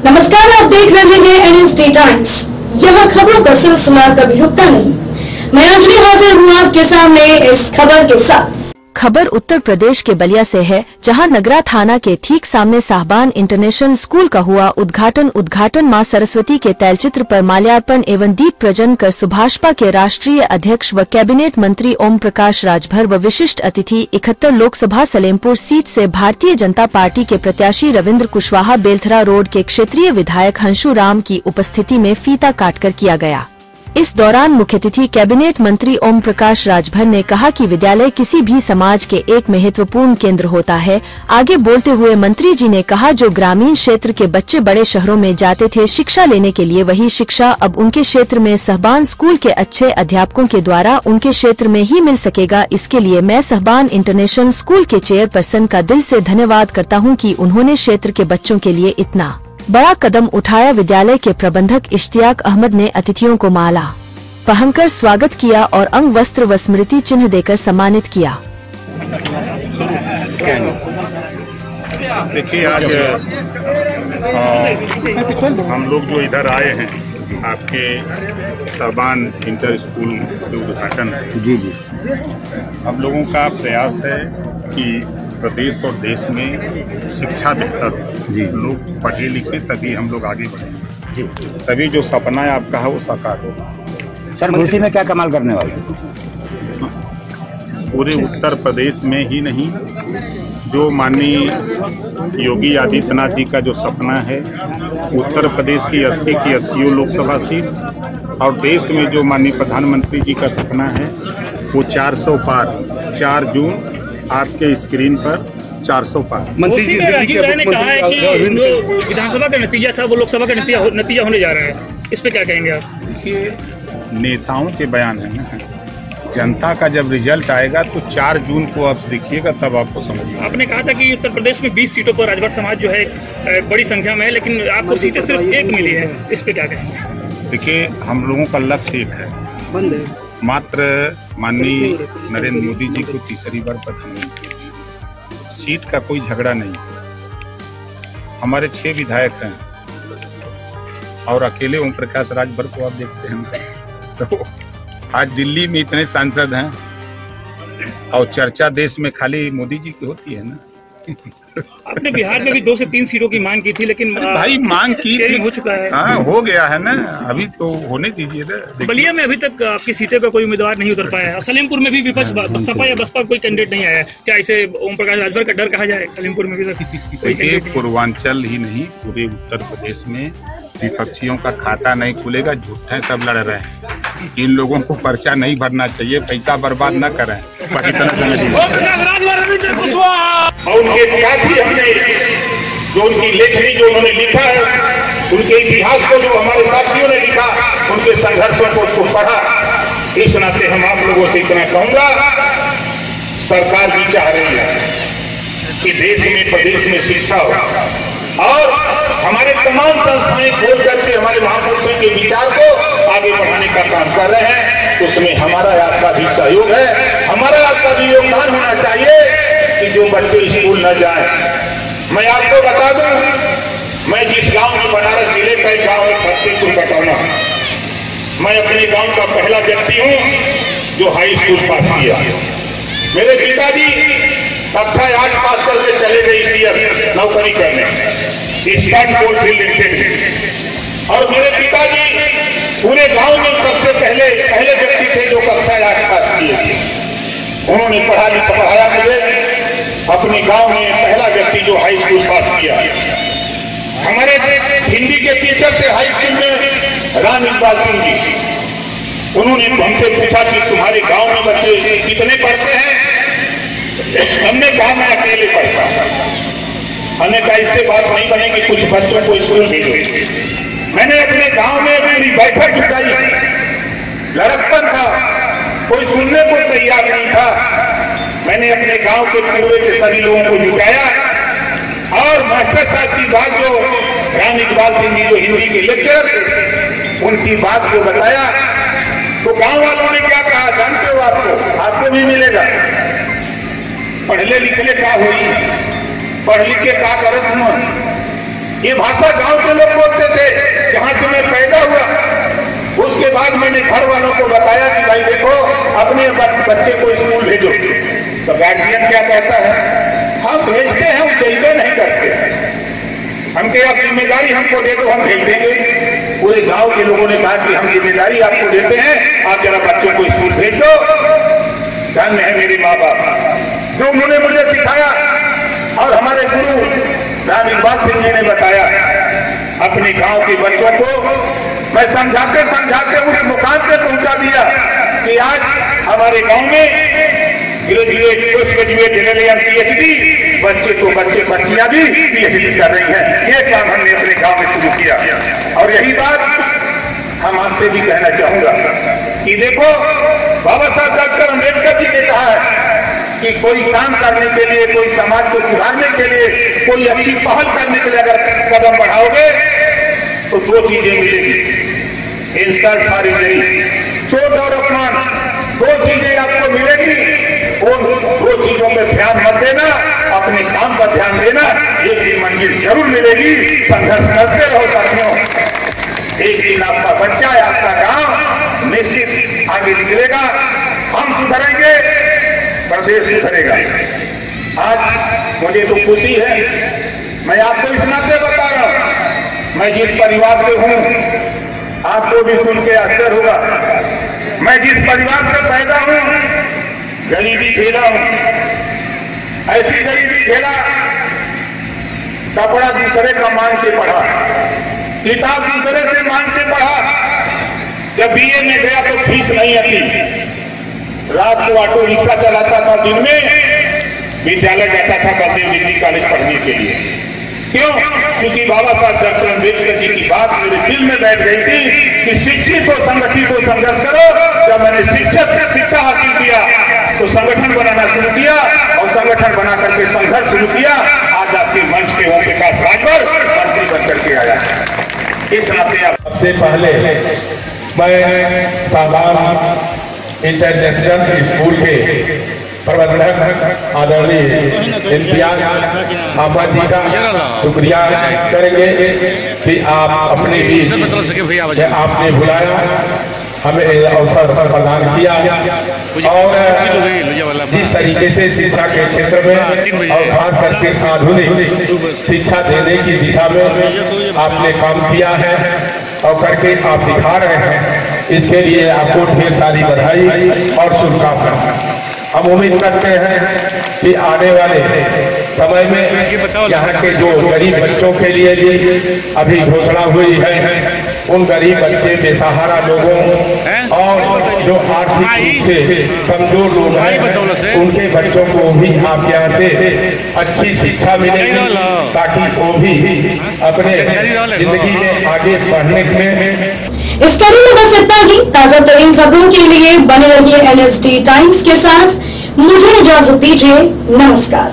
नमस्कार, आप देख रहे हैं एनएसडी टाइम्स। यहाँ खबरों का सिलसिला कभी रुकता नहीं। मैं अंजलि हाजिर हूँ आपके सामने इस खबर के साथ। खबर उत्तर प्रदेश के बलिया से है, जहां नगरा थाना के ठीक सामने साहबान इंटरनेशनल स्कूल का हुआ उद्घाटन मां सरस्वती के तैलचित्र पर माल्यार्पण एवं दीप प्रज्वलन कर सुभाषपा के राष्ट्रीय अध्यक्ष व कैबिनेट मंत्री ओम प्रकाश राजभर व विशिष्ट अतिथि 71 लोकसभा सलेमपुर सीट से भारतीय जनता पार्टी के प्रत्याशी रविंद्र कुशवाहा बेलथरा रोड के क्षेत्रीय विधायक हंसू राम की उपस्थिति में फीता काटकर किया गया। इस दौरान मुख्य अतिथि कैबिनेट मंत्री ओम प्रकाश राजभर ने कहा कि विद्यालय किसी भी समाज के एक महत्वपूर्ण केंद्र होता है। आगे बोलते हुए मंत्री जी ने कहा, जो ग्रामीण क्षेत्र के बच्चे बड़े शहरों में जाते थे शिक्षा लेने के लिए, वही शिक्षा अब उनके क्षेत्र में साहबान स्कूल के अच्छे अध्यापकों के द्वारा उनके क्षेत्र में ही मिल सकेगा। इसके लिए मैं साहबान इंटरनेशनल स्कूल के चेयरपर्सन का दिल से धन्यवाद करता हूँ कि उन्होंने क्षेत्र के बच्चों के लिए इतना बड़ा कदम उठाया। विद्यालय के प्रबंधक इश्तियाक अहमद ने अतिथियों को माला पहनकर स्वागत किया और अंग वस्त्र व स्मृति चिन्ह देकर सम्मानित किया। देखिए, आज हम लोग जो इधर आए हैं, आपके साहबान इंटर स्कूल के उद्घाटन है। जी। हम लोगों का प्रयास है कि प्रदेश और देश में शिक्षा बेहतर, लोग पढ़े लिखे, तभी हम लोग आगे बढ़े, तभी जो सपना है आपका है वो साकार हो। सर, कृषि में क्या कमाल करने वाले? पूरे उत्तर प्रदेश में ही नहीं, जो माननीय योगी आदित्यनाथ जी का जो सपना है, उत्तर प्रदेश की 80 की 80 लोकसभा सीट, और देश में जो माननीय प्रधानमंत्री जी का सपना है वो 400 पार। 4 जून आपके स्क्रीन पर 400 पार। मंत्री जी ने कहा है कि जो विधानसभा का नतीजा था वो लोकसभा का नतीजा होने जा रहा है, इस पे क्या कहेंगे आप? देखिए, नेताओं के बयान है ना, जनता का जब रिजल्ट आएगा तो 4 जून को आप देखिएगा, तब आपको समझिएगा। आपने कहा था कि उत्तर प्रदेश में 20 सीटों पर राजभर समाज जो है बड़ी संख्या में है, लेकिन आपको सीटें सिर्फ 1 मिली है, इस पे क्या कहेंगे? देखिए, हम लोगों का लक्ष्य एक है, मात्र माननीय नरेंद्र मोदी जी को तीसरी बार प्रधानमंत्री। सीट का कोई झगड़ा नहीं, हमारे 6 विधायक हैं और अकेले ओम प्रकाश राजभर को आप देखते हैं। तो आज दिल्ली में इतने सांसद हैं और चर्चा देश में खाली मोदी जी की होती है ना। आपने बिहार में भी 2 से 3 सीटों की मांग की थी, लेकिन भाई मांग की थी, हो चुका है। हाँ, हो गया है ना, अभी तो होने दीजिए ना। बलिया में अभी तक आपकी सीटें का कोई उम्मीदवार नहीं उतर पाया है। सलेमपुर में भी विपक्ष सपा या बसपा कोई कैंडिडेट नहीं आया है। क्या इसे ओम प्रकाश राजभर का डर कहा जाए? सलेमपुर में भी देखिए, पूर्वांचल ही नहीं, पूरे उत्तर प्रदेश में विपक्षियों का खाता नहीं खुलेगा। झूठे सब लड़ रहे हैं, इन लोगों को पर्चा नहीं भरना चाहिए, पैसा बर्बाद न करें। और उनके साथी हमने जो उनकी लेखनी जो उन्होंने लिखा है, उनके इतिहास को जो हमारे साथियों ने लिखा, उनके संघर्षों को उसको पढ़ा। इस नाते हम आप लोगों से इतना कहूंगा, सरकार भी चाह रही है कि देश में प्रदेश में शिक्षा हो, और हमारे तमाम संस्थाएं खोल करके हमारे महापुरुषों के विचार को आगे बढ़ाने का काम कर रहे हैं। उसमें हमारा आपका भी सहयोग है, हमारा आपका भी योगदान होना चाहिए कि जो बच्चे स्कूल न जाएं। मैं आपको बता दूं, मैं जिस गांव में, बनारस जिले का एक गांव है फतेहपुर कटौना, मैं अपने गांव का पहला व्यक्ति हूं जो हाई स्कूल पास किया। मेरे पिताजी कक्षा 8 पास करके चले गए इसी नौकरी करने कोलफील्ड लिमिटेड, और मेरे पिताजी पूरे गांव में सबसे पहले व्यक्ति थे जो कक्षा 8 पास किए। उन्होंने पढ़ाया मुझे, अपने गांव में पहला व्यक्ति जो हाई स्कूल पास किया। हमारे हिंदी के टीचर थे हाई स्कूल में, राम इकबाल सिंह जी। उन्होंने हमसे पूछा कि तुम्हारे गांव में बच्चे कितने पढ़ते हैं? हमने कहा मैं अकेले पढ़ता। हमने कहा इससे बात नहीं बनेगी, कुछ बच्चों को स्कूल भेजो। मैंने अपने गांव में पूरी बैठक जुटाई, लड़कपन था, कोई सुनने को तैयार नहीं था। मैंने अपने गांव के पूर्वे के सभी लोगों को जुटाया और मास्टर साहब की बात, जो राम इकबाल सिंह जी जो हिंदी के लेक्चरर थे, उनकी बात को बताया। तो गांव वालों ने क्या कहा जानते हो? आपको भी मिलेगा। पढ़ले लिखले का हुई, पढ़ लिख के का करत ये भाषा गांव के लोग बोलते थे जहां से मैं पैदा हुआ। उसके बाद मैंने घर वालों को बताया कि भाई देखो अपने बच्चे को स्कूल भेजो। तो गार्जियन क्या कहता है, हम भेजते हैं, हम जइबे नहीं करते। हम क्या जिम्मेदारी हमको दे दो, हम भेज देंगे। पूरे गांव के लोगों ने कहा कि हम जिम्मेदारी आपको देते हैं, आप जरा बच्चों को स्कूल भेज दो। धन्य है मेरे माँ बाप जो उन्होंने मुझे सिखाया और हमारे गुरु राम इकबाल सिंह जी ने बताया। अपने गांव के बच्चों को मैं समझाते समझाते उस मुकाम पे पहुंचा दिया कि आज हमारे गांव में graduate, post graduate, LLM, PhD बच्चे बच्चियां भी पीएचडी कर रही हैं। ये काम हमने अपने गांव में शुरू किया। और यही बात हम आपसे भी कहना चाहूंगा कि देखो बाबा साहब डॉक्टर अम्बेडकर जी ने कहा है कि कोई काम करने के लिए, कोई समाज को सुधारने के लिए, कोई अच्छी पहल करने के लिए अगर कदम बढ़ाओगे तो दो चीजें मिलेगी, इंसल्ट और इंजरी, चोट और अपमान, दो चीजें आपको मिलेगी। उन दो चीजों पर ध्यान मत देना, अपने काम पर ध्यान देना, एक दिन मंजिल जरूर मिलेगी। संघर्ष करते रहो साथियों, एक दिन आपका बच्चा है, आपका गांव निश्चित आगे निकलेगा। हम सुधरेंगे, प्रदेश सुधरेगा। आज मुझे तो खुशी है, मैं आपको इस नाते बता रहा हूं, मैं जिस परिवार से हूं, आपको भी सुन के आश्चर्य होगा। मैं जिस परिवार से पैदा हूं, गरीबी झेला हूं, ऐसी गरीबी झेला, कपड़ा दूसरे का मांग के पढ़ा, किताब दूसरे से मांग के पढ़ा। जब बीए में गया तो फीस नहीं आती, रात को ऑटो रिक्शा चलाता था, दिन में विद्यालय जाता था बलदेव डिग्री कॉलेज पढ़ने के लिए। क्यों? क्योंकि बाबा साहब डॉक्टर अम्बेडकर जी की बात मेरे दिल में बैठ गई थी कि शिक्षित हो, संगठित हो, संघर्ष करो। जब मैंने शिक्षा हासिल किया तो संगठन बनाना शुरू किया और संगठन बना करके संघर्ष शुरू किया। आज आपके मंच के ओम प्रकाश राजभर मंत्री बन करके आया। इस नाते आप सबसे पहले मैं साहबान इंटरनेशनल स्कूल के प्रबंधक आदरणीय इम्तियाज अहमद जी का शुक्रिया करेंगे कि आप अपने बीच आपने बुलाया, हमें अवसर प्रदान किया और जिस तरीके से शिक्षा के क्षेत्र में और खास करके आधुनिक शिक्षा देने की दिशा में आपने काम किया है और करके आप दिखा रहे हैं, इसके लिए आपको ढेर सारी बधाई और शुभकामनाएं। हम उम्मीद करते हैं कि आने वाले समय में यहाँ के जो गरीब बच्चों के लिए भी अभी घोषणा हुई है, उन गरीब बच्चे, बेसहारा लोगों और जो आर्थिक रूप से कमजोर लोग हैं, उनके बच्चों को भी आपके यहाँ से अच्छी शिक्षा मिलेगी ताकि वो भी अपने जिंदगी में आगे बढ़ने में। इस कड़ी में बस इतना ही। ताजा तरीन खबरों के लिए बने रहिए NSD टाइम्स के साथ। मुझे इजाजत दीजिए, नमस्कार।